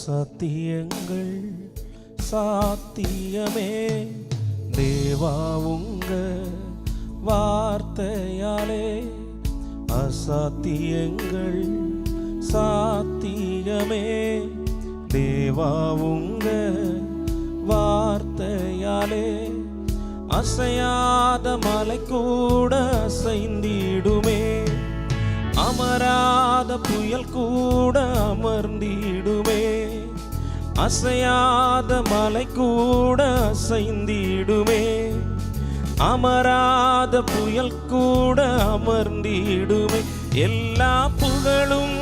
அசத்தியங்கள் சாத்தியமே தேவா உங்க வார்த்தையாலே. அசாத்தியங்கள் சாத்தியமே தேவா உங்க வார்த்தையாலே. அசையாத மலை கூட அசைந்திடுமே, அமராத புயல் கூட அமர்ந்திடுமே. அசையாத மலை கூட அசைந்திடுமே, அமராத புயல் கூட அமர்ந்திடுமே. எல்லா புகழும்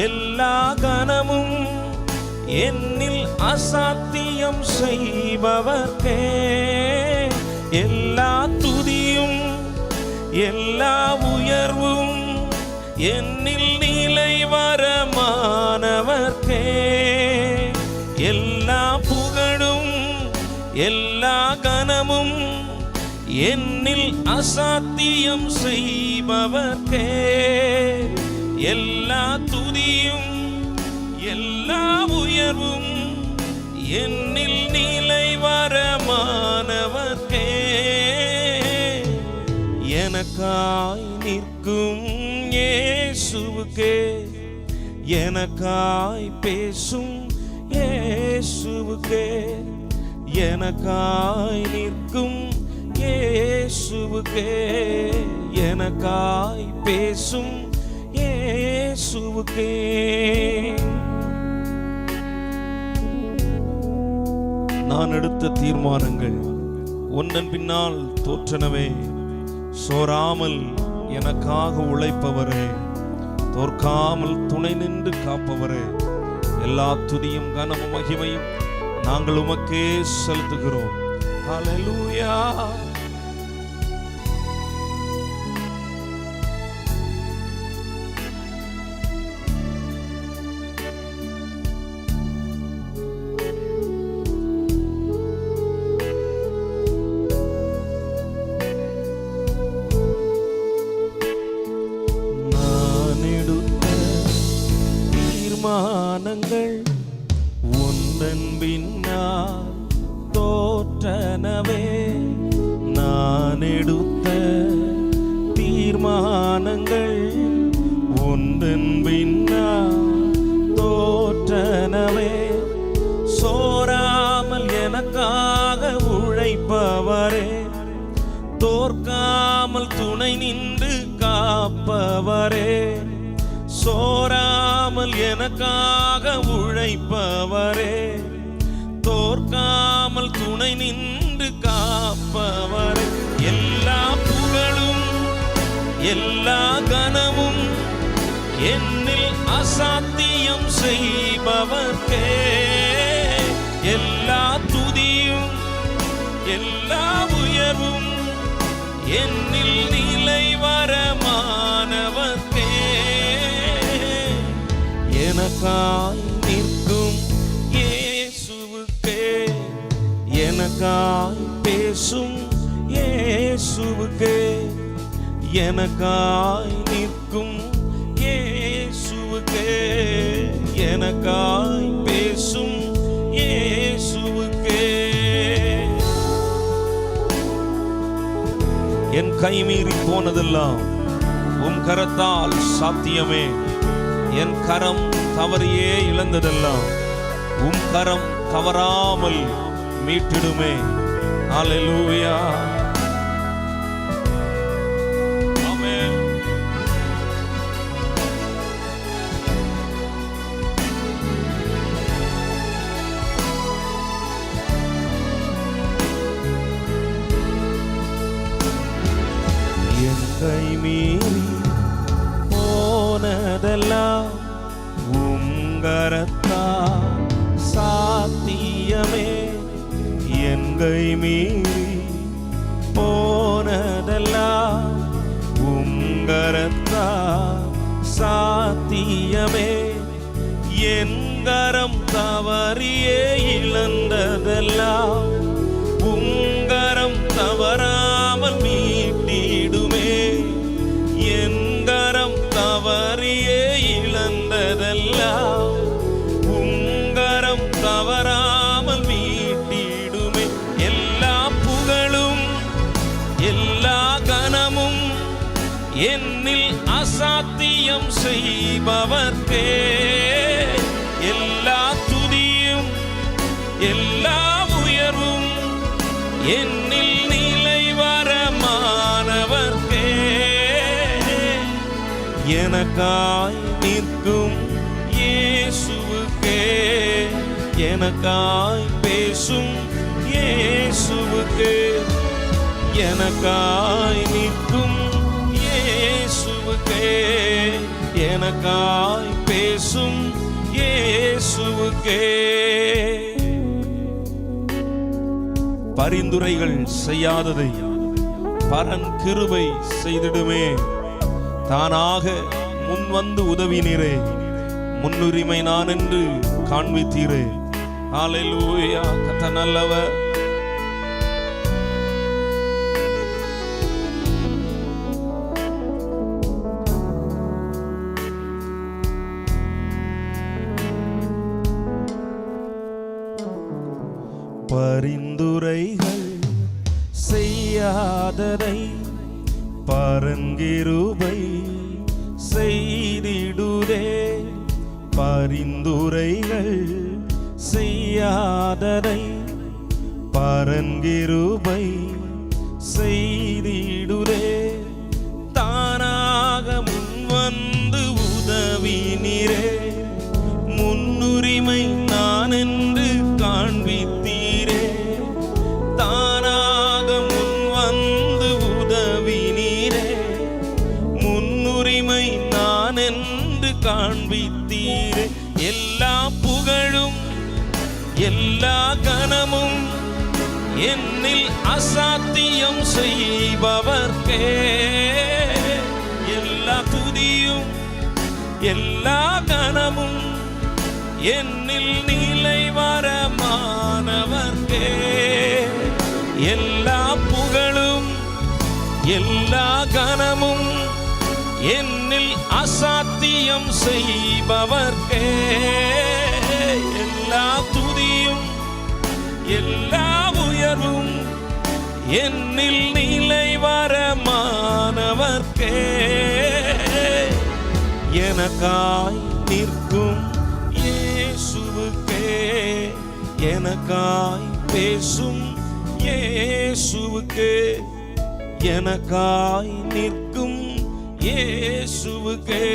எல்லா கனமும் என்னில் அசாத்தியம் செய்பவர்க்கே. எல்லா துதியும் எல்லா உயர்வும் என்னில் நிலை வரமானவர்க்கே. எல்லா புகழும் எல்லா கனமும் என்னில் அசாத்தியம் செய்பவர்க்கே. எல்லா துதியும் எல்லா உயர்வும் என்னில் நிலை வரமானவர்க்கே. எனக்காய் நிற்கும் இயேசுவுக்கே, எனக்காய் பேசும் இயேசுவுக்கே, எனக்காய் நிற்கும் இயேசுவுக்கே, எனக்காய் பேசும் இயேசுவுக்கே. நான் எடுத்த தீர்மானங்கள் ஒன்றன் பின்னால் தோற்றனவே. சோராமல் எனக்காக உழைப்பவரே, தோற்காமல் துணை நின்று காப்பவரே, எல்லா துதியும் கனமும் மகிமையும் நாங்கள் உமக்கே செலுத்துகிறோம். ஹல்லேலூயா. தீர்மானங்கள் ஒன்றன் பின்னால் தோற்றனவே. நான் எடுத்த தீர்மானங்கள் ஒன்றன் பின்னால் தோற்றனவே. சோராமல் எனக்காக உழைப்பவரே, தோற்காமல் துணை நின்று காப்பவரே. சோராமல் எனக்காக உழைப்பவரே, தோற்காமல் துணை நின்று காப்பவரே. எல்லா புகழும் எல்லா கனமும் என்னில் அசாத்தியம் செய்பவர்க்கே. எல்லா துதியும் எல்லா உயர்வும் என்னில் நிலை வரமானவர்க்கே. எனக்காய் நிற்கும் இயேசுவுக்கே, எனக்காய் பேசும் இயேசுவுக்கே, எனக்காய் நிற்கும் இயேசுவுக்கே, எனக்காய் பேசும் இயேசுவுக்கே. என் கைமீறி போனதெல்லாம் உம் கரத்தால் சாத்தியமே. என் கரம் தவறியே இழந்ததெல்லாம் உம் கரம் தவறாமல் மீட்டிடுமே. ஹல்லேலூயா. ஆமென். என் கைமீறி போனதெல்லாம் உங்கரத்தால் சாத்தியமே. என் கைமீறி போனதெல்லாம் உங்கரத்தால் சாத்தியமே. என் கரம் தவறியே இழந்ததெல்லாம் உங்கரம் தவறாமல் மீட்டிடுமே. என் கரம் தவறியே இழந்ததெல்லாம் என்னில் அசாத்தியம் செய்பவர்க்கே எல்லா துதியும் எல்லா உயர்வும் என்னில் நிலைவரமானவர்க்கே. எனக்காய் நிற்கும் இயேசுவுக்கே, எனக்காய் பேசும் இயேசுவுக்கே, எனக்காய் நிற்கும் இயேசுவுக்கே, எனக்காய் பேசும் இயேசுவுக்கே. பரிந்துரைகள் செய்யாததை பரன் கிருபை செய்திடுமே. தானாக முன்வந்து உதவினீரே, முன்னுரிமை நான் என்று காண்பித்தீரே. ஹல்லேலூயா. கர்த்தர் நல்லவர். பரிந்துரைகள் செய்யாததை பரங்கிருபை செய்திடுதே. பரிந்துரைகள் செய்யாததை பரங்கிருபை செய்திடுதே. தானாக முன்வந்து உதவினீரே, முன்னுரிமை நான் என்று காண்பித்தீரே. தானாக முன்வந்து உதவினீரே, முன்னுரிமை நான் என்று காண்பித்தீரே. எல்லா புகழும் எல்லா கனமும் என்னில் அசாத்தியம் செய்பவர்க்கே. எல்லா துதியும் எல்லா கனமும் என்னில் நிலைவரமானவர்க்கே. எல்லா புகழும் எல்லா கனமும் என்னில் அசாத்தியம் செய்பவர்க்கே. எல்லா துதியும் எல்லா உயர்வும் என்னில் நிலைவரமானவர்க்கே. எனக்காய் நிற்கும் இயேசுவுக்கே, எனக்காய் பேசும் இயேசுவுக்கே, எனக்காய் நிற்கும் இயேசுவுக்கே,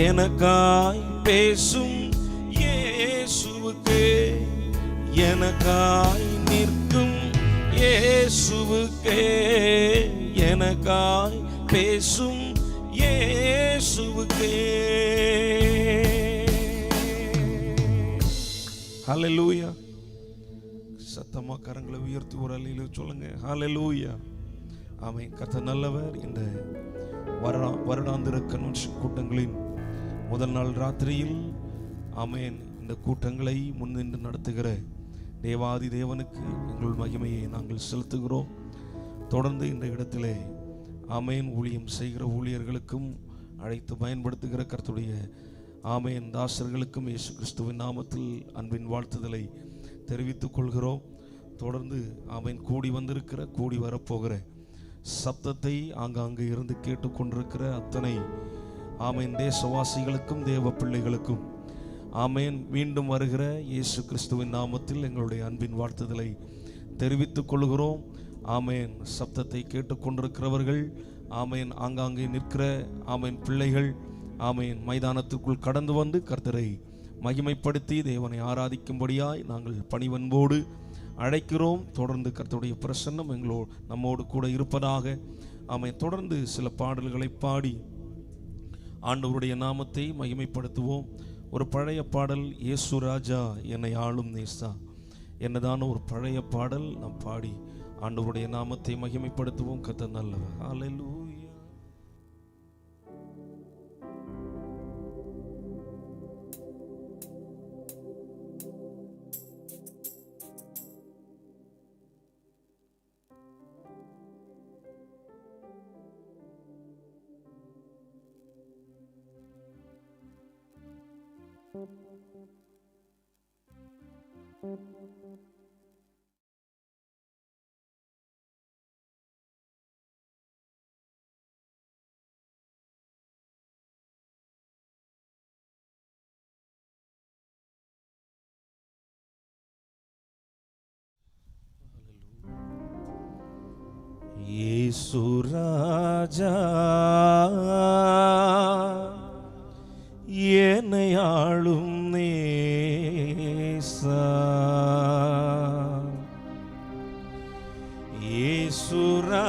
எனக்காய் பேசும் இயேசுவுக்கே, எனக்காய் நிற்கும் இயேசுவுக்கே, எனக்காய் பேசும் இயேசுவுக்கே. ஹல்லேலூயா. சத்தமா கரங்களை உயர்த்தி ஒரு அல்லேலூயா சொல்லுங்க. ஹல்லேலூயா. ஆமென். கர்த்தர் நல்லவர். இந்த வருடாந்திர கன்வென்ஷன் கூட்டங்களின் முதல் நாள் ராத்திரியில் ஆமென் இந்த கூட்டங்களை முன்னின்று நடத்துகிற தேவாதி தேவனுக்கு எங்கள் மகிமையை நாங்கள் செலுத்துகிறோம். தொடர்ந்து இந்த இடத்திலே ஆமென் ஊழியம் செய்கிற ஊழியர்களுக்கும் அழைத்து பயன்படுத்துகிற கர்த்தருடைய ஆமென் தாசர்களுக்கும் இயேசு கிறிஸ்துவின் நாமத்தில் அன்பின் வாழ்த்துதலை தெரிவித்துக் கொள்கிறோம். தொடர்ந்து ஆமென் கூடி வந்திருக்கிற கூடி வரப்போகிற சப்தத்தை ஆங்காங்கு இருந்து கேட்டுக்கொண்டிருக்கிற அத்தனை ஆமென் தேசவாசிகளுக்கும் தேவ பிள்ளைகளுக்கும் ஆமென் மீண்டும் வருகிற இயேசு கிறிஸ்துவின் நாமத்தில் எங்களுடைய அன்பின் வாழ்த்துதலை தெரிவித்துக் கொள்கிறோம். ஆமென் சப்தத்தை கேட்டுக்கொண்டிருக்கிறவர்கள் ஆமென் ஆங்காங்கே நிற்கிற ஆமென் பிள்ளைகள் ஆமென் மைதானத்திற்குள் கடந்து வந்து கர்த்தரை மகிமைப்படுத்தி தேவனை ஆராதிக்கும்படியாய் நாங்கள் பணிவன்போடு அழைக்கிறோம். தொடர்ந்து கர்த்தருடைய பிரசன்னம் நம்மோடு கூட இருப்பதாக. ஆமென். தொடர்ந்து சில பாடல்களை பாடி ஆண்டவருடைய நாமத்தை மகிமைப்படுத்துவோம். ஒரு பழைய பாடல், இயேசு ராஜா என்னை ஆளும் நேசா என்னதான ஒரு பழைய பாடல் நாம் பாடி ஆண்டவருடைய நாமத்தை மகிமைப்படுத்துவோம். கர்த்தர் நல்லவர். ஹல்லேலூயா. இயேசுராஜா என்னை ஆளும் நேசா, இயேசுராஜா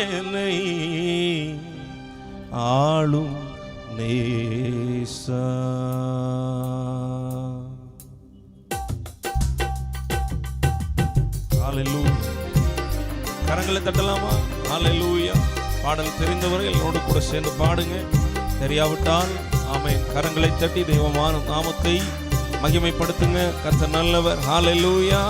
என்னை ஆளும் நேசா. ஹல்லேலூயா. கரங்களை தட்டலாமா? ஹல்லேலூயா. பாடல் தெரிந்தவர்கள் என்னோடு கூட சேர்ந்து பாடுங்க. தெரியாவிட்டால் ஆமென், கரங்களை தட்டி தெய்வமான நாமத்தை மகிமைப்படுத்துங்க. கர்த்தர் நல்லவர். ஹல்லேலூயா.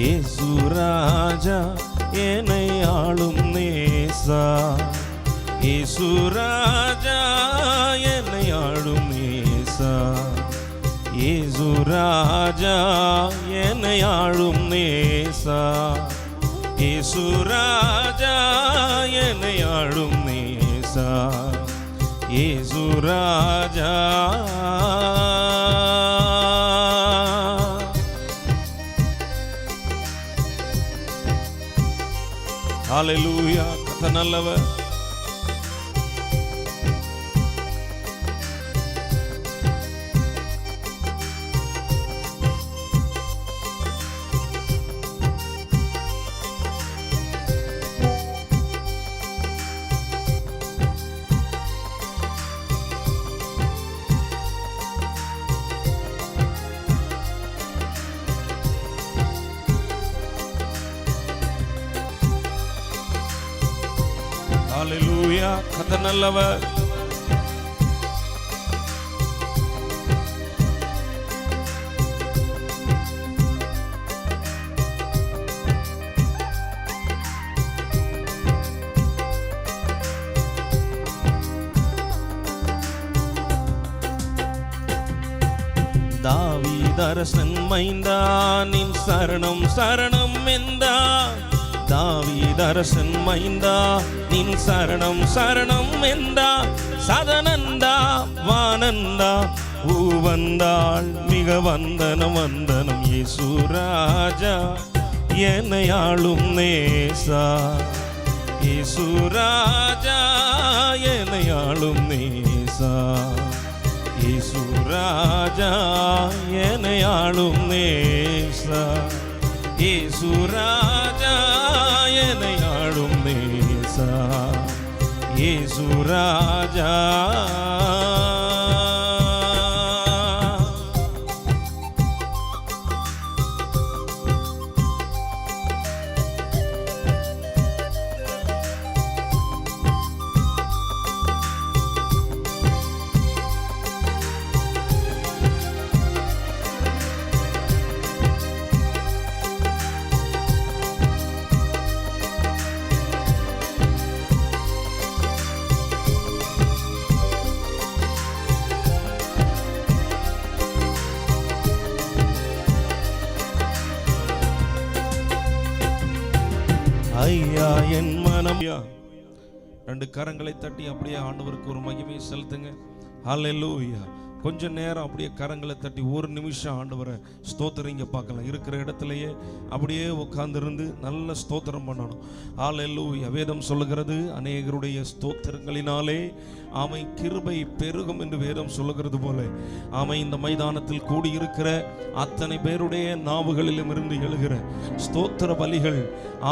இயேசுராஜா என்னை ஆளும் நேசா, இயேசுராஜா என்னை ஆளும் நேசா, இயேசுராஜா என்னை ஆளும் நேசா, இயேசுராஜா என்னை ஆளும் நேசா, இயேசுராஜா. ஹல்லேலூயா. கர்த்தர் நல்லவர். ஹல்லேலூயா. கர்த்தர் நல்லவர். தாவீதரசன் மைந்தா நின் சரணம் சரணம் என்றா, தாவீதரசன் மைந்தா நின் சரணம் சரணம் என்றா, சதனந்தா வானந்தா பூவந்தாள் மிக வந்தனம் வந்தனம். இயேசுராஜா என்னை ஆளும் நேசா, இயேசுராஜா என்னை ஆளும் நேசா, இயேசுராஜா என்னை ஆளும் நேசா, இயேசுராஜா என்னை ஆளும் நேசா, இயேசுராஜா. ஐயா என் மனம். ரெண்டு கரங்களை தட்டி அப்படியே ஆண்டவருக்கு ஒரு மகிமையை செலுத்துங்க. ஹல்லேலூயா. கொஞ்ச நேரம் அப்படியே கரங்களை தட்டி ஒரு நிமிஷம் ஆண்டவரை ஸ்தோத்திரிங்க பார்க்கலாம். இருக்கிற இடத்துலையே அப்படியே உட்கார்ந்திருந்து நல்ல ஸ்தோத்திரம் பண்ணணும். ஹல்லேலூயா. வேதம் சொல்லுகிறது, அநேகருடைய ஸ்தோத்திரங்களினாலே ஆமை கிருபை பெருகும் என்று வேதம் சொல்லுகிறது போல ஆமை இந்த மைதானத்தில் கூடியிருக்கிற அத்தனை பேருடைய நாவுகளிலும் இருந்து எழுகிற ஸ்தோத்திர பலிகள்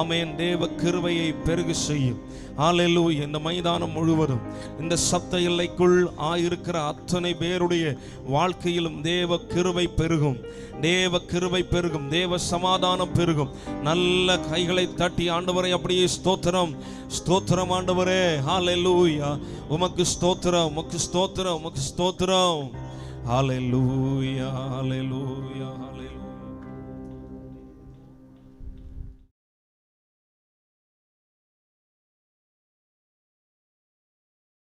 ஆமேன் தேவ கிருபையை பெருகு செய்யும். ஹல்லேலூயா. இந்த மைதானம் முழுவதும் இந்த சத்த எல்லைக்குள் ஆயிருக்கிற அத்தனை பேருடைய வாழ்க்கையிலும் தேவ கிருபை பெருகும், தேவ கிருபை பெருகும், தேவ சமாதானம் பெருகும். நல்ல கைகளை தட்டி ஆண்டவரை அப்படியே ஸ்தோத்திரம் ஸ்தோத்திரம் ஆண்டவரே. ஹல்லேலூயா. உமக்கு ஸ்தோத்திரம், உமக்கு ஸ்தோத்திரம், உமக்கு ஸ்தோத்திரம். ஹல்லேலூயா, ஹல்லேலூயா, ஹல்லேலூயா.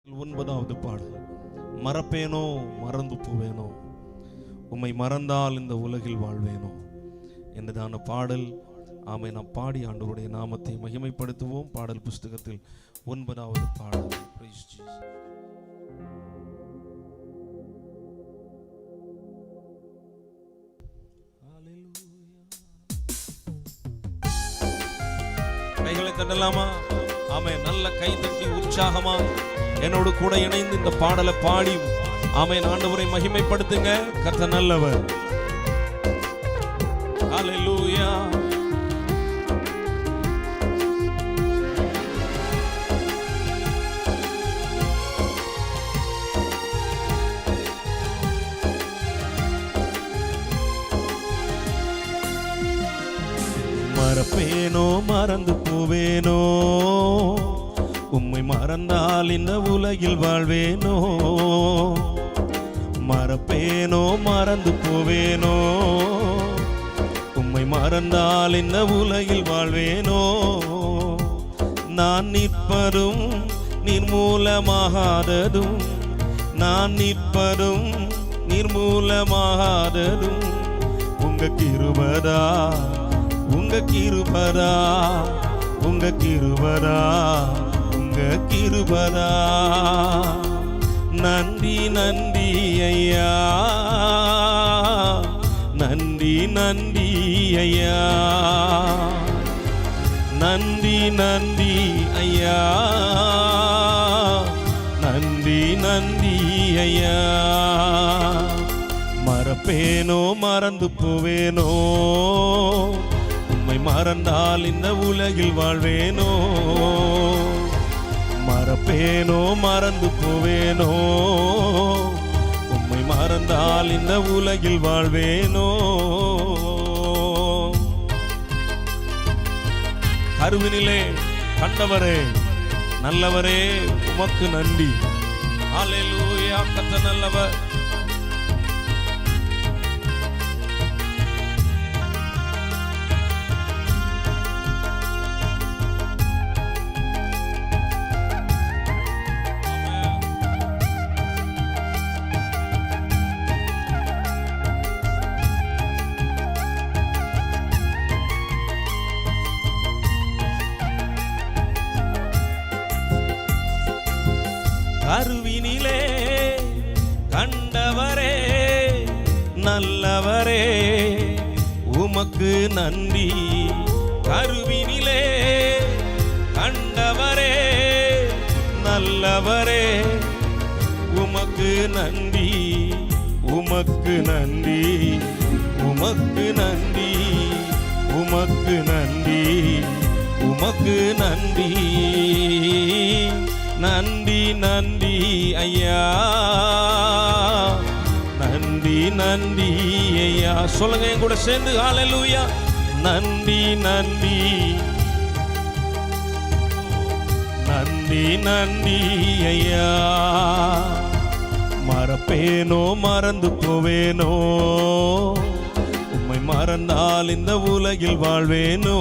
9வது பாடல். மறப்பேனோ மறந்து போவேனோ, உம்மை மறந்தால் இந்த உலகில் வாழ்வேனோ என்றதான பாடல் ஆமை நாம் பாடி ஆண்டவருடைய நாமத்தை மகிமைப்படுத்துவோம். பாடல் புஸ்தகத்தில் 9வது பாடல். Praise Jesus. கைகளை தட்டலாமா? ஆமே, நல்ல கை தட்டி உற்சாகமா என்னோடு கூட இணைந்து இந்த பாடலை பாடி ஆமே ஆண்டவரை மகிமைப்படுத்துங்க. கர்த்தர் நல்லவர். ஹல்லேலூயா. மறப்பேனோ மறந்து போவேனோ, உம்மை மறந்தால் இந்த உலகில் வாழ்வேனோ. மறப்பேனோ மறந்து போவேனோ, உம்மை மறந்தால் இந்த உலகில் வாழ்வேனோ. நான் நிற்பதும் நிர்மூலமாகாததும், நான் நிற்பதும் நிர்மூலமாகாததும் உங்க கிருபைதா, உங்க கிருபைதா, உங்க கிருபைதா, உங்க கிருபைதா. நன்றி நன்றி ஐயா, நன்றி நன்றி ஐயா, நன்றி நன்றி ஐயா, நன்றி நன்றி ஐயா. மறப்பேனோ மறந்து போவேனோ, உம்மை மறந்தால் இந்த உலகில் வாழ்வேனோ. மறப்பேனோ மறந்து போவேனோ, உம்மை மறந்தால் இந்த உலகில் வாழ்வேனோ. கருவினிலே கண்டவரே நல்லவரே உமக்கு நன்றி. ஹல்லேலூயா. கர்த்தர் நல்லவர். கருவினிலே கண்டவரே நல்லவரே உமக்கு நன்றி. கருவினிலே கண்டவரே நல்லவரே உமக்கு நன்றி, உமக்கு நன்றி, உமக்கு நன்றி, உமக்கு நன்றி, உமக்கு நன்றி. நன்றி நன்றி ஐயா, நன்றி நன்றி ஐயா. சொல்லுங்க என் கூட சேர்ந்து ஹல்லேலூயா. நன்றி நன்றி, நன்றி நன்றி ஐயா. மறப்பேனோ மறந்து போவேனோ, உம்மை மறந்தால் இந்த உலகில் வாழ்வேனோ.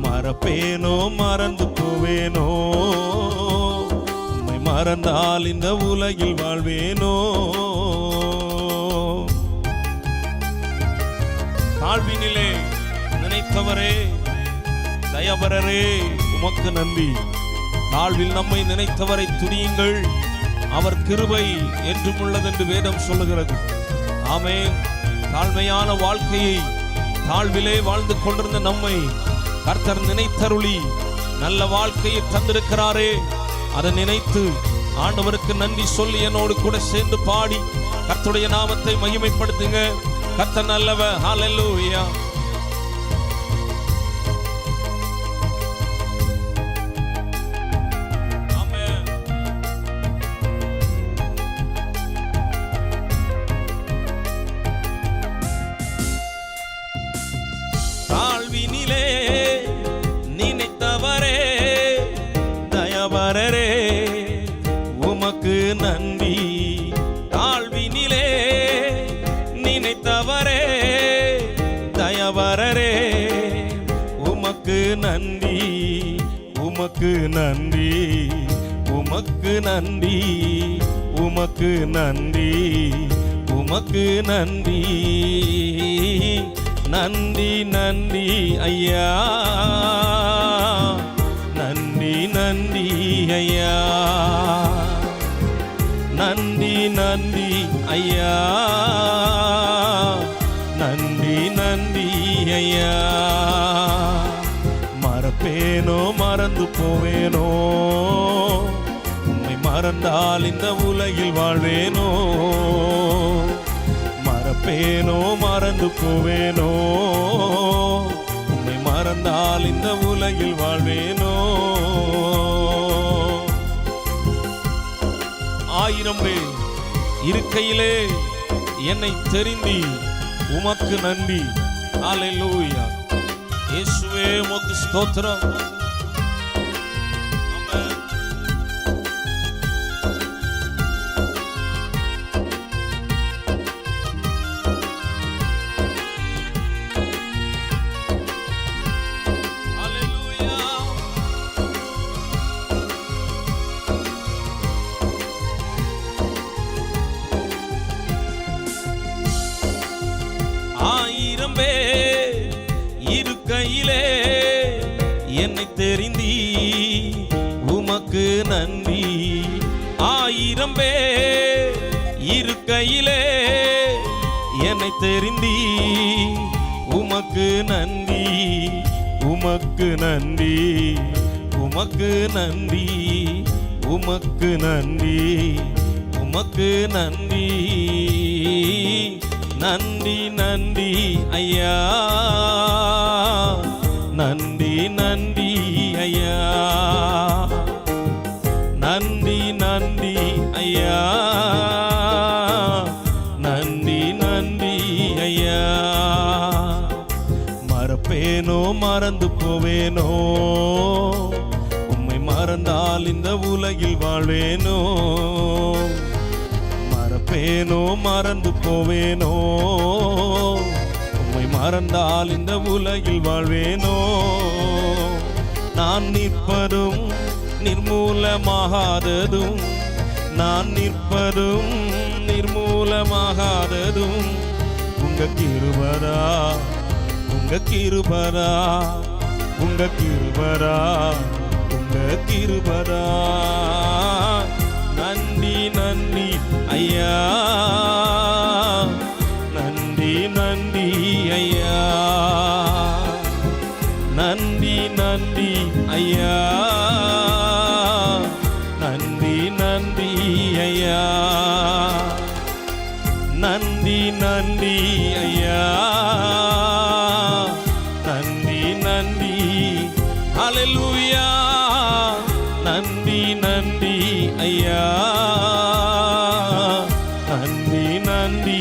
மறப்பேனோ மறந்து போவேனோ, உம்மை மறந்தால் இந்த உலகில் வாழ்வேனோ. தாழ்வினிலே நினைத்தவரே தயவரரே உமக்கு நன்றி. தாழ்வில் நம்மை நினைத்தவரை துதியுங்கள், அவர் கிருபை என்றும் உள்ளதென்று வேதம் சொல்லுகிறது. ஆமென். தாழ்மையான வாழ்க்கையை தாழ்விலே வாழ்ந்து கொண்டிருந்த நம்மை கர்த்தர் நினைத்தருளி நல்ல வாழ்க்கையை தந்திருக்கிறாரே. அதை நினைத்து ஆண்டவருக்கு நன்றி சொல்லி என்னோடு கூட சேர்ந்து பாடி கர்த்தருடைய நாமத்தை மகிமைப்படுத்துங்க. கர்த்தர் நல்லவர். ஹல்லேலூயா. தாழ்வினிலே நினைத்தவரே தயவரரே உமக்கு நன்றி. தாழ்வினிலே நினைத்தவரே தயவரரே உமக்கு நன்றி, உமக்கு நன்றி, உமக்கு நன்றி, உமக்கு நன்றி, உமக்கு நன்றி. நன்றி நன்றி ஐயா, நன்றி நன்றி ஐயா, நன்றி நன்றி ஐயா, நன்றி நன்றி ஐயா. மறப்பேனோ மறந்து போவேனோ, உம்மை மறந்தால் இந்த உலகில் வாழ்வேனோ. மறப்பேனோ மறந்து போவேனோ, உம்மை மறந்தால் இந்த உலகில் வாழ்வேனோ. 1000 பேர் இருக்கையிலே என்னை தெரிந்தி உமக்கு நன்றி. ஹல்லேலூயா. இயேசுவே உமக்கு ஸ்தோத்திரம். இருக்கையிலே என்னை தெரிந்தி உமக்கு நன்றி. 1000 பேர் இருக்கையிலே என்னை தெரிந்தி உமக்கு நன்றி, உமக்கு நன்றி, உமக்கு நன்றி, உமக்கு நன்றி, உமக்கு நன்றி. நன்றி நன்றி ஐயா, நன்றி நன்றி ஐயா, நன்றி நன்றி ஐயா, நன்றி நன்றி ஐயா. மறப்பேனோ மறந்து போவேனோ, உம்மை மறந்தால் இந்த உலகில் வாழ்வேனோ. மறப்பேனோ மறந்து போவேனோ, உம்மை மறந்தால் இந்த உலகில் வாழ்வேனோ. நான் நிற்பதும் நிர்மூலமாகாததும், நான் நிற்பதும் நிர்மூலமாகாததும் உங்க கிருபரா, உங்க கிருபரா, உங்க கிருபரா, உங்க கிருபரா. நன்றி நன்றி ஐயா, நன்றி நன்றி ஐயா, நன்றி நன்றி ஐயா, நன்றி நன்றி ஐயா, நன்றி நன்றி ஐயா, நன்றி நன்றி. ஹல்லேலூயா. நன்றி நன்றி ஐயா, நன்றி நன்றி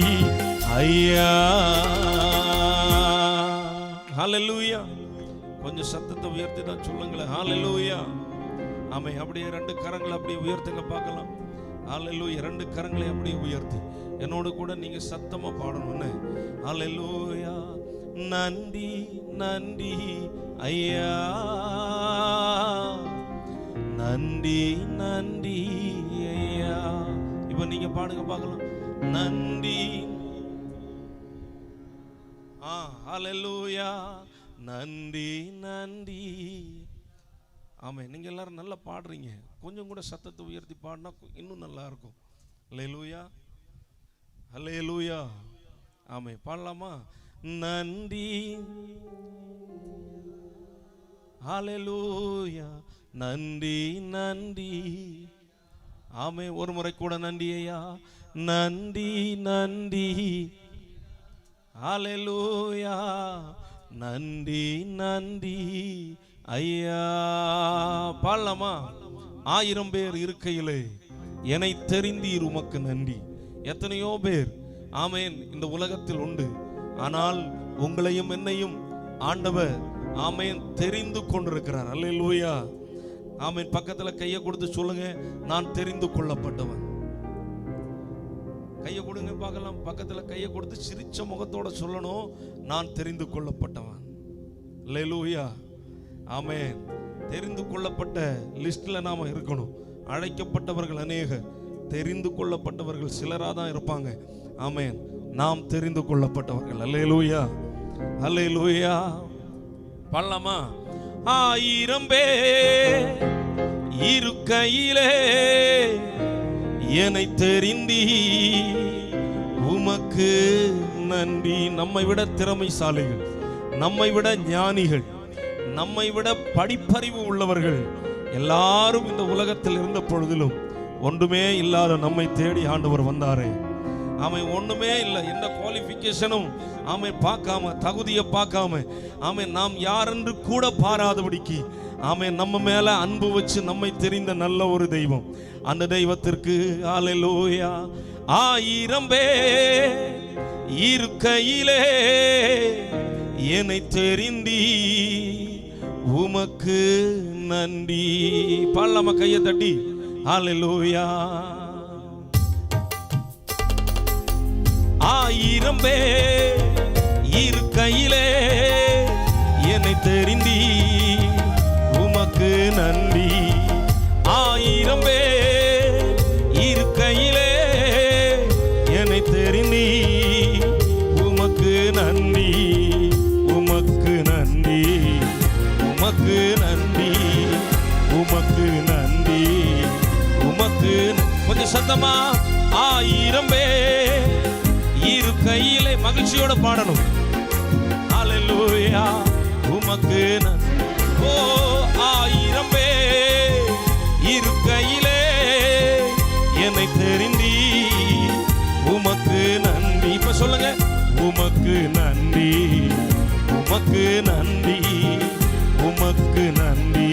ஐயா. ஹல்லேலூயா. கொஞ்சம் சத்தத்தை உயர்த்தி தான் சொல்லுங்களேன். ஹல்லேலூயா. ஆமென். அப்படியே 2 கரங்களை அப்படியே உயர்த்துங்க பார்க்கலாம். ஹல்லேலூயா. 2 கரங்களை அப்படியே உயர்த்தி என்னோடு கூட நீங்க சத்தமா பாடணும்னு. ஹல்லேலூயா. நன்றி நன்றி ஐயா, நன்றி நன்றி ஐயா. இப்ப நீங்க பாடுங்க பார்க்கலாம். நன்றி. ஹல்லேலூயா. நன்றி நன்றி. ஆமென். நீங்க எல்லாரும் நல்லா பாடுறீங்க. கொஞ்சம் கூட சத்தத்தை உயர்த்தி பாடினா இன்னும் நல்லா இருக்கும். ஹல்லேலூயா, ஹல்லேலூயா. ஆமென். பாடலாமா? நன்றி. ஹல்லேலூயா. நன்றி நன்றி. ஆமே. ஒரு முறை கூட நன்றி ஐயா. நன்றி நன்றி. ஹல்லேலூயா. நன்றி நன்றி ஐயா. பாடலாமா? 1000 பேர் இருக்கையிலே என்னை தெரிந்தீர் உமக்கு நன்றி. எத்தனையோ பேர் ஆமேன் இந்த உலகத்தில் உண்டு. ஆனால் உங்களையும் என்னையும் ஆண்டவர் ஆமேன் தெரிந்து கொண்டிருக்கிறார். அல்லேலூயா. ஆமேன். பக்கத்துல கையை கொடுத்து சொல்லுங்க, நான் தெரிந்து கொள்ளப்பட்டவன். கையை கொடுங்க பார்க்கலாம். பக்கத்துல கையை கொடுத்து சிரிச்ச முகத்தோட சொல்லணும், நான் தெரிந்து கொள்ளப்பட்டவன். அல்லேலூயா. ஆமேன். தெரிந்து கொள்ளப்பட்ட லிஸ்ட்ல நாம இருக்கணும். அழைக்கப்பட்டவர்கள் அநேகர், தெரிந்து கொள்ளப்பட்டவர்கள் சிலராக தான் இருப்பாங்க. ஆமேன். நாம் தெரிந்து கொள்ளப்பட்டவர்கள். அல்லேலூயா. அல்லேலூயா. பாடலாமா? 1000 பேர் இருக்கையிலே என்னை தெரிந்தி உமக்கு நன்றி. நம்மை விட திறமைசாலிகள், நம்மை விட ஞானிகள், நம்மை விட படிப்பறிவு உள்ளவர்கள் எல்லாரும் இந்த உலகத்தில் இருந்த பொழுதிலும் ஒன்றுமே இல்லாத நம்மை தேடி ஆண்டவர் வந்தாரே. அவன் ஒண்ணுமே இல்லை, எந்த குவாலிஃபிகேஷனும் அவன் பார்க்காம, தகுதியை பார்க்காம, அவன் நாம் யார் என்று கூட பாராதபடிக்கு அவன் நம்ம மேல அன்பு வச்சு நம்மை தெரிந்த நல்ல ஒரு தெய்வம். அந்த தெய்வத்திற்கு அல்லேலூயா. 1000 பேர் இருக்கையிலே என்னை தெரிந்தி உமக்கு நன்றி. பாடலாமா கையை தட்டி? அல்லேலூயா. 1000 பேர் இருக்கையிலே என்னை தெரிந்தி உமக்கு நன்றி. 1000 பேர் இருக்கையிலே என்னை தெரிந்தி உமக்கு நன்றி, உமக்கு நன்றி, உமக்கு நன்றி, உமக்கு நன்றி, உமக்கு. கொஞ்சம் சத்தமா 1000 பேர் இருக்கையிலே மகிழ்ச்சியோட பாடணும். அல்லேலூயா. உமக்கு நன்றி. ஓ 1000 பேர் இருக்கையிலே என்னை தெரிந்தி உமக்கு நன்றி. இப்ப சொல்லுங்க. உமக்கு நன்றி, உமக்கு நன்றி, உமக்கு நன்றி,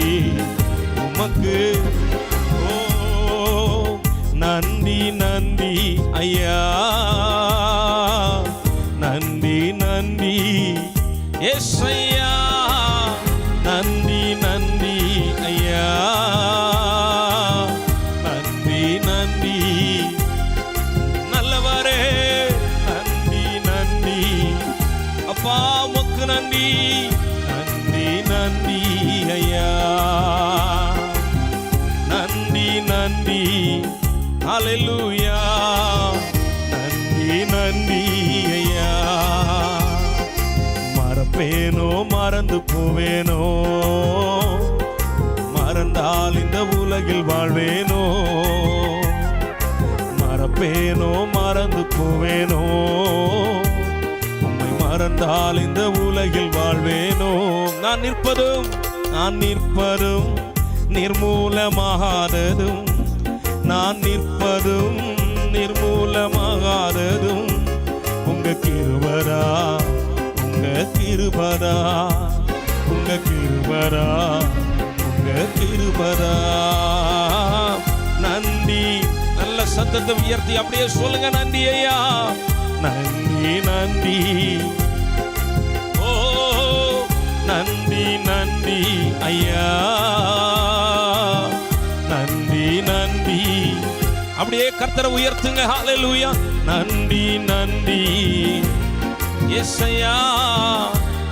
உமக்கு. ஓ நன்றி நன்றி ஐயா, நன்றி நன்றி ஏசையா, நன்றி நன்றி ஐயா, நன்றி நன்றி நல்லவரே, நன்றி நன்றி அப்பா, உமக்கு நன்றி, நன்றி நன்றி ஐயா, நன்றி நன்றி. அல்லேலூயா. நன்றி நன்றி ஐயா. மறப்பேனோ மறந்து போவேனோ, மறந்தால் இந்த உலகில் வாழ்வேனோ, மறப்பேனோ மறந்து போவேனோ, உம்மை மறந்தால் இந்த உலகில் வாழ்வேனோ. நான் நிற்பதும் நிர்மூலமாகாததும், நான் நிற்பதும் நிர்மூலமாகாததும் உங்க கிருபரா, உங்க கிருபரா, உங்க கிருபரா, உங்க கிருபரா. நன்றி. நல்ல சத்தத்தை உயர்த்தி அப்படியே சொல்லுங்க. நன்றி ஐயா, நன்றி நன்றி. ஓ நன்றி நன்றி ஐயா, நன்றி நன்றி. அப்படியே கர்த்தரை உயர்த்துங்க. ஹல்லேலூயா. நன்றி நன்றி இயேசையா,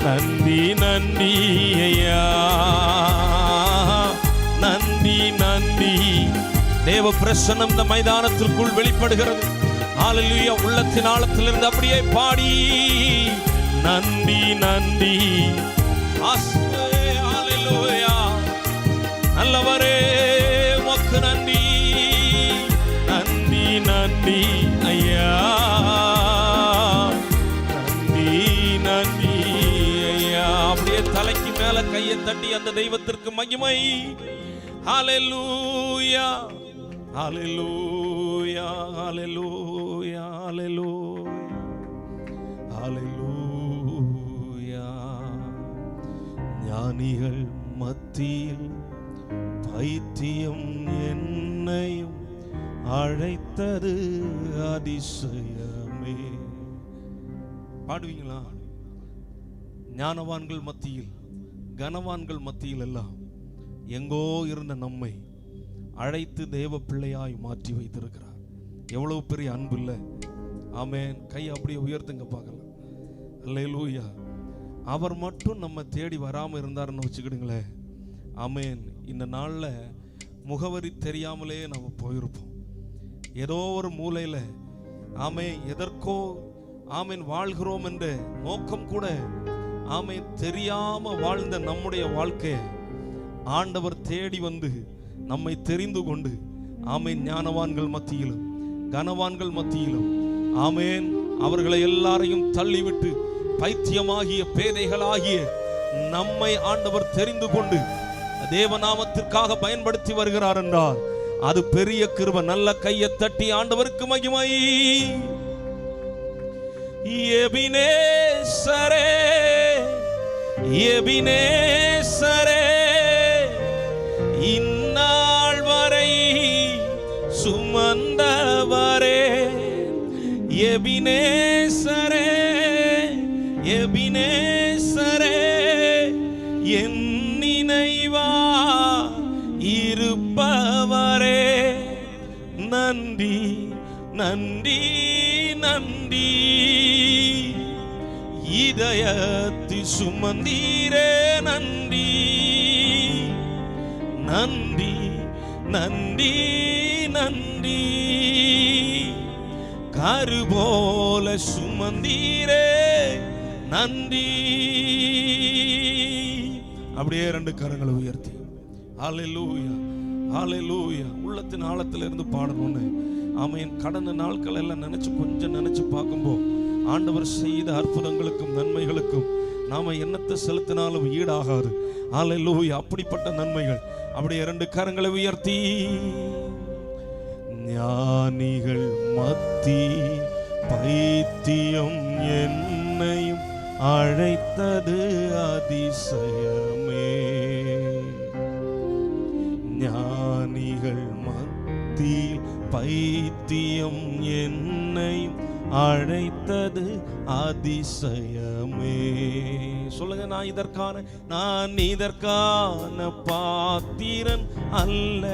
நன்றி நன்றி ஐயா, நன்றி நன்றி. தேவ பிரசன்னம் இந்த மைதானத்திற்குள் வெளிப்படுகிறது. ஹல்லேலூயா. உள்ளத்தின் ஆழத்திலிருந்து அப்படியே பாடி நன்றி நன்றி. ஹல்லேலூயா. நல்லவரே உமக்கு நன்றி, நன்றி நன்றி ஐயா, நன்றி நன்றி ஐயா. அப்படியே தலைக்கு மேல கையை தட்டி அந்த தெய்வத்திற்கு மகிமை. ஹல்லேலூயா, ஹல்லேலூயா, ஹல்லேலூயா, ஹல்லேலூயா, ஹல்லேலூயா. ஞானிகள் மத்தியில் பைத்தியம் என்னையும் அழைத்தது அதிசயமே. பாடுவீங்களா? ஞானவான்கள் மத்தியில், கனவான்கள் மத்தியில் எல்லாம் எங்கோ இருந்த நம்மை அழைத்து தேவ பிள்ளையாய் மாற்றி வைத்திருக்கிறார். எவ்வளவு பெரிய அன்பு இல்லை? ஆமென். கை அப்படியே உயர்த்துங்க பார்க்கலாம். அல்லேலூயா. அவர் மட்டும் நம்ம தேடி வராமல் இருந்தாருன்னு வச்சுக்கிடுங்களேன். ஆமென். இந்த நாளில் முகவரி தெரியாமலே நம்ம போயிருப்போம். ஏதோ ஒரு மூலையில் ஆமே எதற்கோ ஆமீன் வாழ்கிறோம் என்ற நோக்கம் கூட ஆமீன் தெரியாம வாழ்ந்த நம்முடைய வாழ்க்கை ஆண்டவர் தேடி வந்து நம்மை தெரிந்து கொண்டு ஆமீன் ஞானவான்கள் மத்தியிலும் கனவான்கள் மத்தியிலும் ஆமீன் அவர்களை எல்லாரையும் தள்ளிவிட்டு பைத்தியமாகிய பேதைகளாகிய நம்மை ஆண்டவர் தெரிந்து கொண்டு தேவநாமத்திற்காக பயன்படுத்தி வருகிறார் என்றால் அது பெரிய கிருபை. நல்ல கையை தட்டி ஆண்டவருக்கு மகிமை. எபினேசரே எபினேசரே இந்நாள் வரை சுமந்தவரே எபினேசரே எபினேசரே என் நினைவா இருப்பவரே நன்றி நன்றி நன்றி இதயத்தை சுமந்தீரே நன்றி நன்றி நன்றி நன்றி கருபோல சுமந்தீரே நன்றி. அப்படியே ரெண்டு கரங்களை உயர்த்தி ஹல்லேலூயா ஹல்லேலூயா உள்ளத்தின் ஆழத்துல இருந்து பாடணும்னு ஆமென். கடந்த நாட்கள் எல்லாம் கொஞ்சம் நினைச்சு பார்க்கும்போது ஆண்டவர் செய்த அற்புதங்களுக்கும் நன்மைகளுக்கும் நாம என்னத்தை செலுத்தினாலும் ஈடாகாது. ஹல்லேலூயா அப்படிப்பட்ட நன்மைகள். அப்படியே ரெண்டு கரங்களை உயர்த்தி ஞானிகள் மத்தி பைத்தியம் என்னையும் அழைத்தது அதிசயமே. ஞானிகள் மத்தியில் பைத்தியம் என்னையும் அழைத்தது அதிசயமே. சொல்லுங்க, நான் இதற்கான பாத்திரன் அல்ல,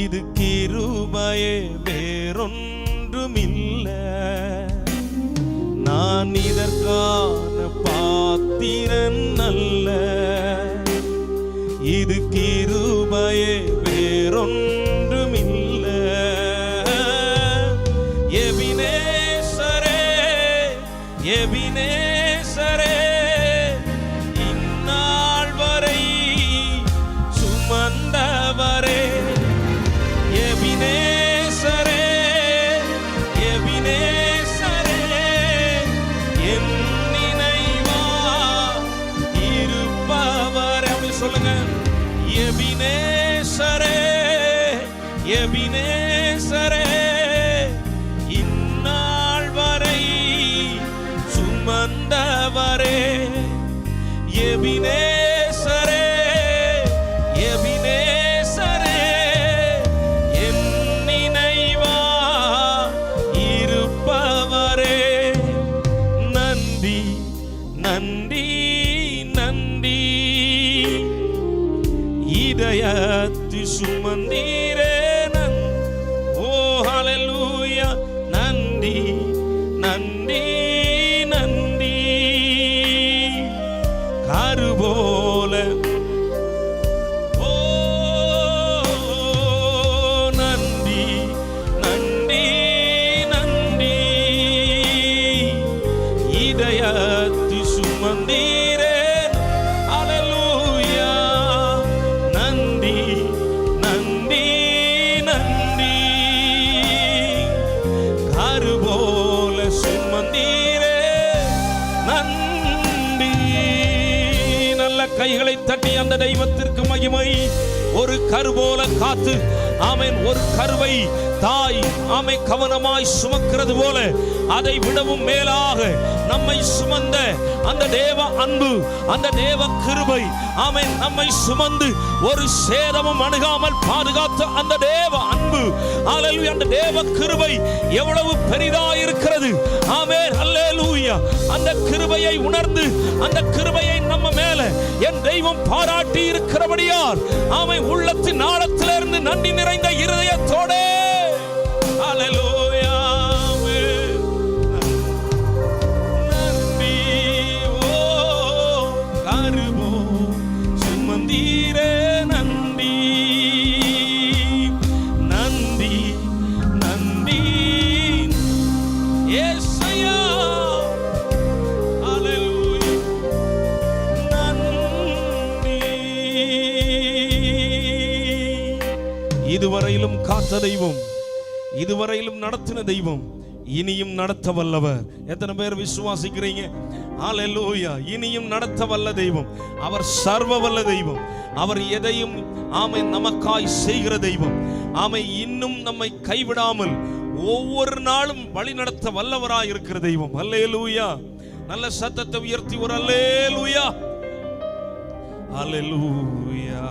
இது கிருபையே வேறொன்றுமில்லை. நான் இதற்கான பாத்திரன் அல்ல, இது கிருபையே வேறொன்றுமில்லை. எபினேசரே எபினேசரே இந்நாள் வரை சுமந்தவரே எபினேசரே எபினேசரே என் நினைவா இருப்பவரே. அப்படி சொல்லுங்க, எபினேசரே எபினேசரே இந்நாள் வரை சுமந்தவரே எபினேசரே எபினேசரே என் நினைவா இருப்பவரே. நன்றி நன்றி நன்றி இதயத்தை சுமந்தீரே. ஓ ஹல்லேலூயா நன்றி நன்றி நன்றி கருபோல ஓ நன்றி நன்றி நன்றி இதயத்தை சுமந்தீரே. ஹல்லேலூயா நன்றி நன்றி நன்றி கருபோல சுமந்தீரே நன்றி. நல்ல கைகளை தட்டி அந்த தெய்வத்திற்கு மகிமை. ஒரு கருபோல காத்து ஆமென். ஒரு கருவை தாய் ஆமை கவனமாய் சுமக்கிறது போல அதை விடவும் மேலாக நம்மை சுமந்த அந்த தேவ அன்பு, அந்த தேவ கிருபை ஆமென், நம்மை சுமந்து ஒரு சேதமும் அணுகாமல் பாதுகாத்த அந்த தேவ அன்பு, ஹல்லேலூயா, அந்த தேவ கிருபை எவ்வளவு பெரிதாய் இருக்கிறது. ஆமென், ஹல்லேலூயா. அந்த கிருபையை உணர்ந்து அந்த கிருபையை நம்ம மேல என் தெய்வம் பாராட்டி இருக்கிறபடியால் ஆமென், உள்ளத்தின் ஆழத்திலிருந்து நன்றி நிறைந்த இருதயத்தோட ஹல்லேலூயா நன்றி. ஓ கருபோ சுமந்தீரே நன்றி நன்றி நன்றி. ஏசையா ஹalleluya நன்றி. இதுவரையிலும் காத்த தெய்வம், இதுவரையிலும் நடத்தின தெய்வம், இனியும் நடத்த வல்லவர். எத்தனை பேர் விசுவாசிக்கிறீங்க? ஹalleluya. இனியும் நடத்த வல்ல தெய்வம். அவர் சர்வ வல்ல தெய்வம். அவர் எதையும் ஆமை நமக்காய் செய்கிற தெய்வம். ஆமை இன்னும் நம்மை கைவிடாமல் ஒவ்வொரு நாளும் வழி நடத்த வல்லவராய் இருக்கிற தெய்வம். ஹalleluya. நல்ல சத்தத்தை உயர்த்தி ஒரு ஹalleluya. ஹalleluya.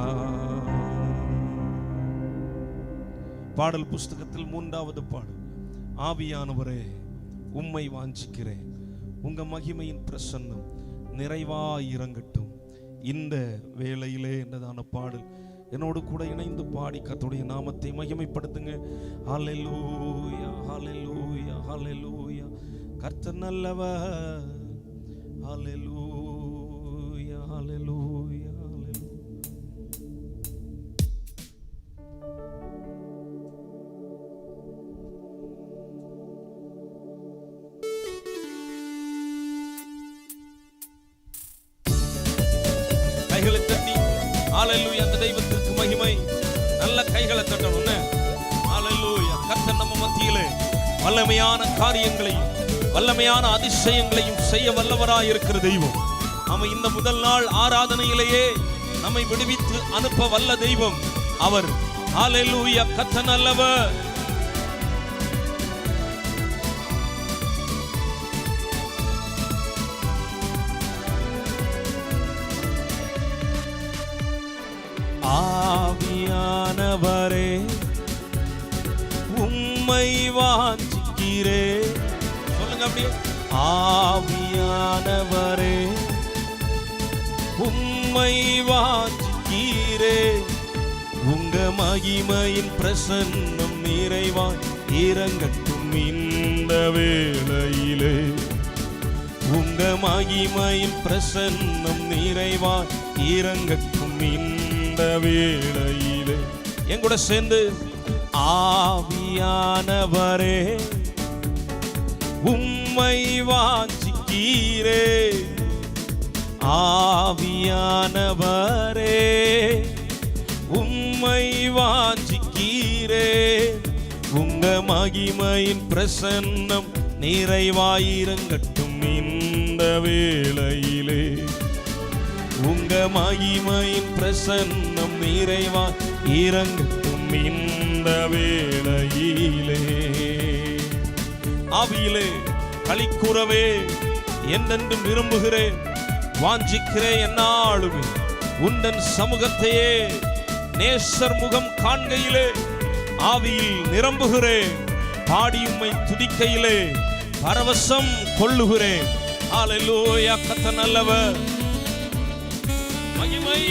பாடல் புஸ்தகத்தில் 3வது பாடல். ஆவியானவரே உம்மை வாஞ்சிக்கிறேன், உங்க மகிமையின் பிரசன்னம் நிறைவாய் இறங்கட்டும் இந்த வேளையிலே என்றதான பாடல். என்னோடு கூட இணைந்து பாடி கர்த்தருடைய நாமத்தை மகிமைப்படுத்துங்க. ஹalleluya ஹalleluya ஹalleluya. கர்த்தர் நல்லவர். ஹalleluya ஹalleluya ஹalleluya. கைகளை தட்டி ஹalleluya. அந்த தெய்வத்திற்கு மகிமை. நல்ல கைகளை தட்டணும். ஹalleluya. கர்த்தர் நம்ம மத்தியிலே வல்லமையான காரியங்களையும் வல்லமையான அதிசயங்களையும் செய்ய வல்லவராய் இருக்கிற தெய்வம். அவன் இந்த முதல் நாள் ஆராதனையிலேயே நம்மை விடுவித்து அனுப்ப வல்ல தெய்வம் அவர். ஹalleluya. கர்த்தர் நல்லவர். ஆவியானவரே உம்மை வாஞ்சிக்கிறேன். சொல்லுங்க அப்படியே. ஆவியானவரே உம்மை வாஞ்சிக்கிறேன், உங்க மகிமையின் பிரசன்னம் நிறைவாய் இறங்கட்டும் இந்த வேளையிலே. உங்க மகிமையின் பிரசன்னம் நிறைவாய் இறங்கட்டும் இந்த வேளையிலே. என் கூட சேர்ந்து ஆவியானவரே உம்மை வாஞ்சிக்கிறேன், ஆவியானவரே உம்மை வாஞ்சிக்கிறேன், உங்க மகிமையின் பிரசன்னம் நிறைவாயிரங்கட்டும் இந்த வேளையிலே. உங்க மகிமையின் பிரசன்னம் நிறைவாய் இறங்கட்டும் இந்த வேளையிலே. ஆவியிலே களிக்கூறவே என்றென்றும் விரும்புகிறேன், வாஞ்சிக்கிறேன் என்னாலுமே உந்தன் சமூகத்தையே. நேசர் முகம் காண்கையிலே ஆவியில் நிரம்புகிறேன், பாடி உம்மை துதிக்கையிலே பரவசம் கொள்ளுகிறேன். ஹalleluya. கர்த்தர் நல்லவர். மகிமை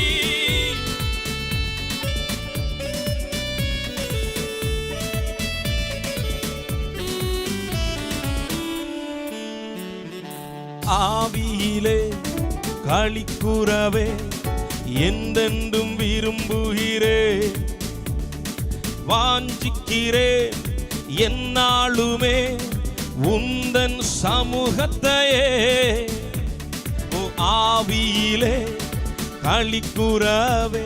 ஆவியிலே களிக்கூறவே என்றென்றும் விரும்புகிறேன், வாஞ்சிக்கிறேன் என்னாலுமே உந்தன் சமூகத்தையே. ஓ ஆவியிலே களிக்கூறவே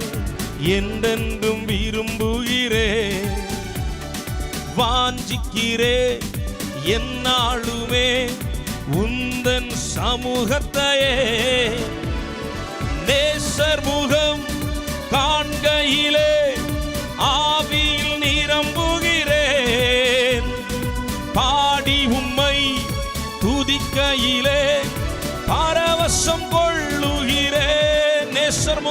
என்றென்றும் விரும்புகிறேன், வாஞ்சிக்கிறேன் என்னாலுமே உந்தன் சமூகத்தையே. நேசர் முகம் காண்கையிலே ஆவியில் நிரம்புகிறேன், பாடி உம்மை துதிக்கையிலே பரவசம் கொள்ளுகிறேன். நேசர்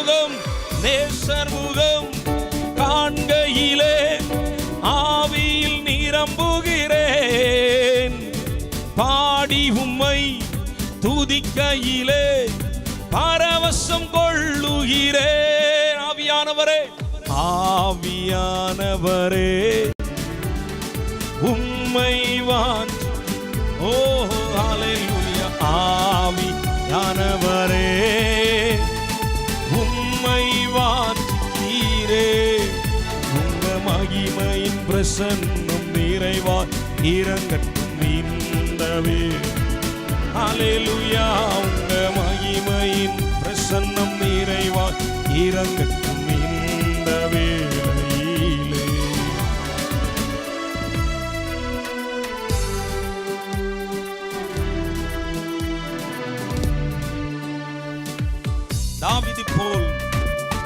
முகம் காண்கையிலே ஆவியில் நிரம்புகிறேன், பாடி உம்மை துதிக்கையிலே பரவசம் கொள்ளுகிறேன். ஆவியானவரே ஆவியானவரே உம்மை வாஞ்சி. ஓ ஹalleluya. ஆவியானவரே உம்மை வாஞ்சிக்கிறேன், உங்க மகிமையின் பிரசன்னம் நிறைவாய் இறங்கட்டும் இந்த ஹல்லேலூயா. உங்க மகிமையின் பிரசன்னம் நிறைவாய் இறங்கட்டும் இந்த வேளையிலே. தாவீது போல்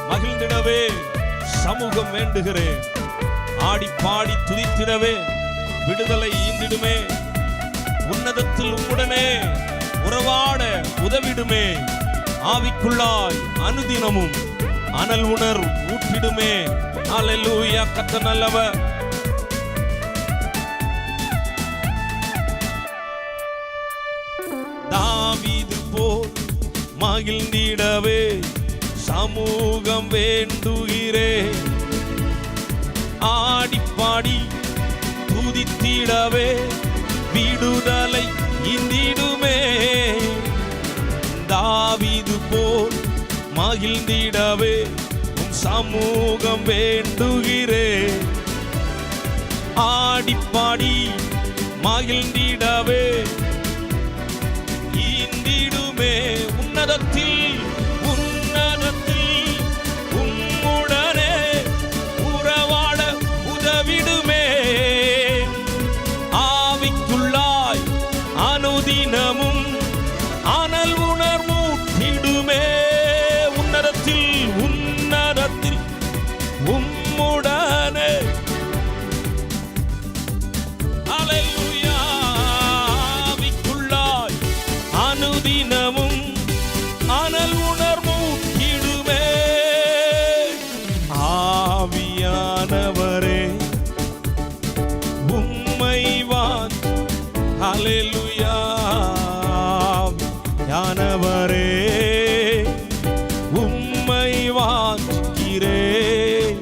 மகிழ்ந்திடவே சமூகம் வேண்டுகிறேன். ஆடி பாடி துதித்திடவே விடுதலை ஈந்திடுமே. உன்னதத்தில் உம்முடனே உறவாட உதவிடுமே. ஆவிக்குள்ளாய் அனுதினமும் அனல் உணர் ஊற்றிடுமே. ஹல்லேலூயா. கர்த்தர் நல்லவர். தாவீது போல் மகிழ்ந்திடவே சமூகம் வேண்டுகிறேன். ஆடி பாடி துதித்திடவே விடுதலை இந்திடுமே. தாவீது போல் மகிழ்ந்திடவே உம் சமூகம் வேண்டுகிறேன். ஆடி பாடி மகிழ்ந்திடவே இந்திடுமே. உன்னதத்தில் உம்முடனே உறவாட உதவிடுமே. ஆவிக்குள்ளாய் அனுதினமும் அனல் உணர் மூட்டிடுமே. உன்னதத்தில் உம்முடனே. ஹல்லேலூயா. ஆவிக்குள்ளாய் அனுதினமும் அனல் உணர் மூட்டிடுமே. ஆவியானவரே உம்மை ஹல்லேலூயா. ஆவியானவரே உம்மை வாஞ்சிக்கிறேன்.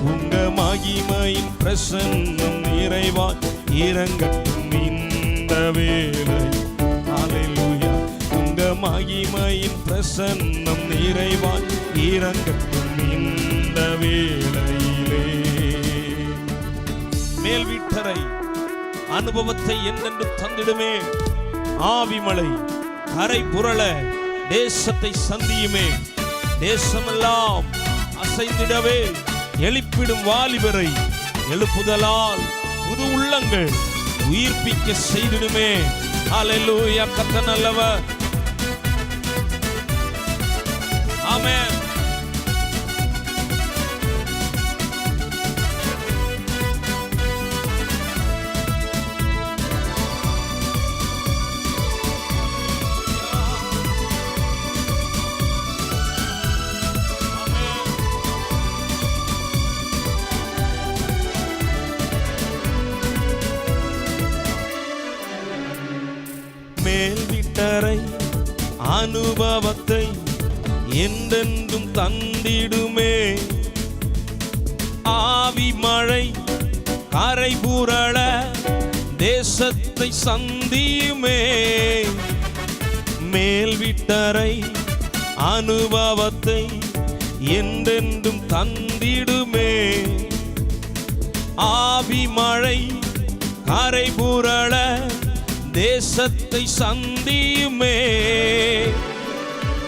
உங்க மகிமையின் பிரசன்னம் நிறைவாய் இறங்கட்டும் இந்த வேளை. ஹல்லேலூயா. உங்க மகிமையின் பிரசன்னம் நிறைவாய் இறங்கட்டும் இந்த வேளையிலே. மேல் வீட்டறை அனுபவத்தை என்னென்று தந்திடுமே. ஆவிமலை கரை புரள தேசத்தை சந்தியுமே. தேசமெல்லாம் அசைந்திடவே எழுப்பிடும் வாலிபரை எழுப்புதலால் புது உள்ளங்கள் உயிர்ப்பிக்க செய்திடுமே. ஹல்லேலூயா. கர்த்தர் நல்லவர். ஆமென். மேல் வீட்டறை அனுபவத்தை என்றென்றும் தந்திடுமே. ஆவி மழை கரை புரள தேசத்தை சந்தியுமே. மேல் வீட்டறை அனுபவத்தை என்றென்றும் தந்திடுமே. ஆவி மழை கரை புரள தேசத்தை சந்தியுமே.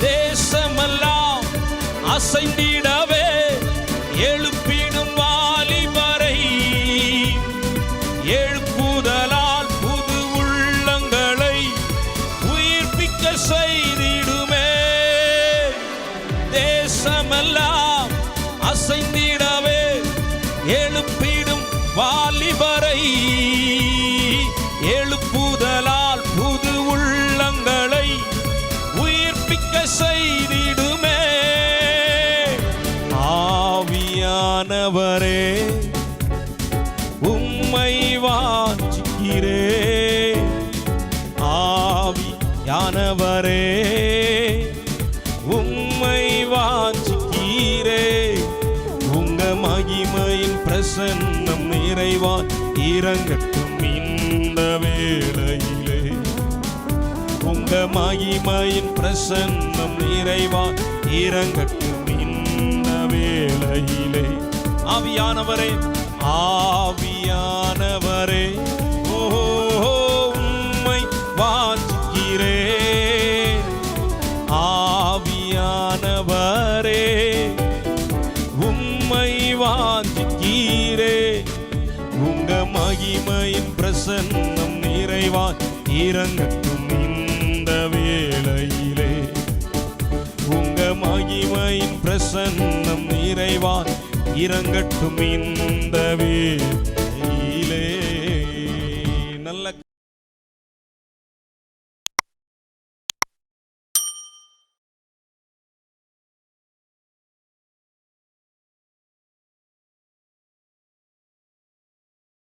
தேசமெல்லாம் அசைந்திடவே எழுப்பிடும் வாலிபரை எழுப்புதலால் புது உள்ளங்களை உயிர்ப்பிக்க செய்திடுமே. தேசமெல்லாம் அசைந்திடவே எழுப்பிடும் வாலிபரை எழுப்புதலால் புது உள்ளங்களை உயிர்ப்பிக்க செய்திடுமே. ஆவியானவரே உம்மை வாஞ்சிக்கிறேன். ஆவியானவரே உம்மை வாஞ்சிக்கிறேன். உங்க மகிமையின் பிரசன்னம் நிறைவாய் இறங்கட்டும் இந்த வேளையிலே. உங்க மகிமையின் பிரசன்னம் நிறைவாய் இறங்கட்டும் இந்த வேளையிலே. ஆவியானவரே ஆவியானவரே உம்மை பிரசன்னம் நிறைவாய் இறங்கட்டும் இந்த வேளையிலே. உங்க மகிமையின் பிரசன்னம் நிறைவாய் இறங்கட்டும் இந்த வேளையிலே.